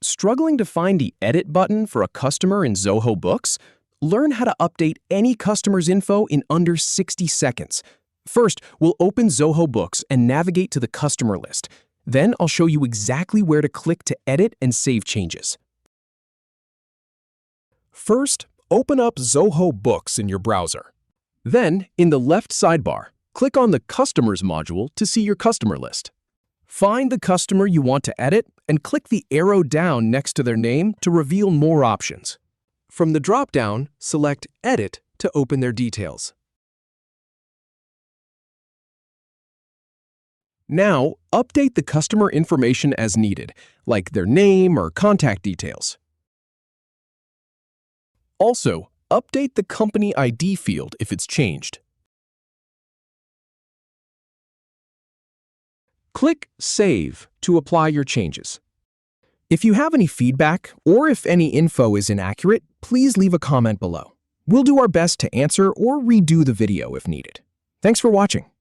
Struggling to find the Edit button for a customer in Zoho Books? Learn how to update any customer's info in under 60 seconds. First, we'll open Zoho Books and navigate to the customer list. Then I'll show you exactly where to click to edit and save changes. First, open up Zoho Books in your browser. Then, in the left sidebar, click on the Customers module to see your customer list. Find the customer you want to edit and click the arrow down next to their name to reveal more options. From the drop-down, select Edit to open their details. Now, update the customer information as needed, like their name or contact details. Also, update the company ID field if it's changed. Click Save to apply your changes. If you have any feedback or if any info is inaccurate, please leave a comment below. We'll do our best to answer or redo the video if needed. Thanks for watching.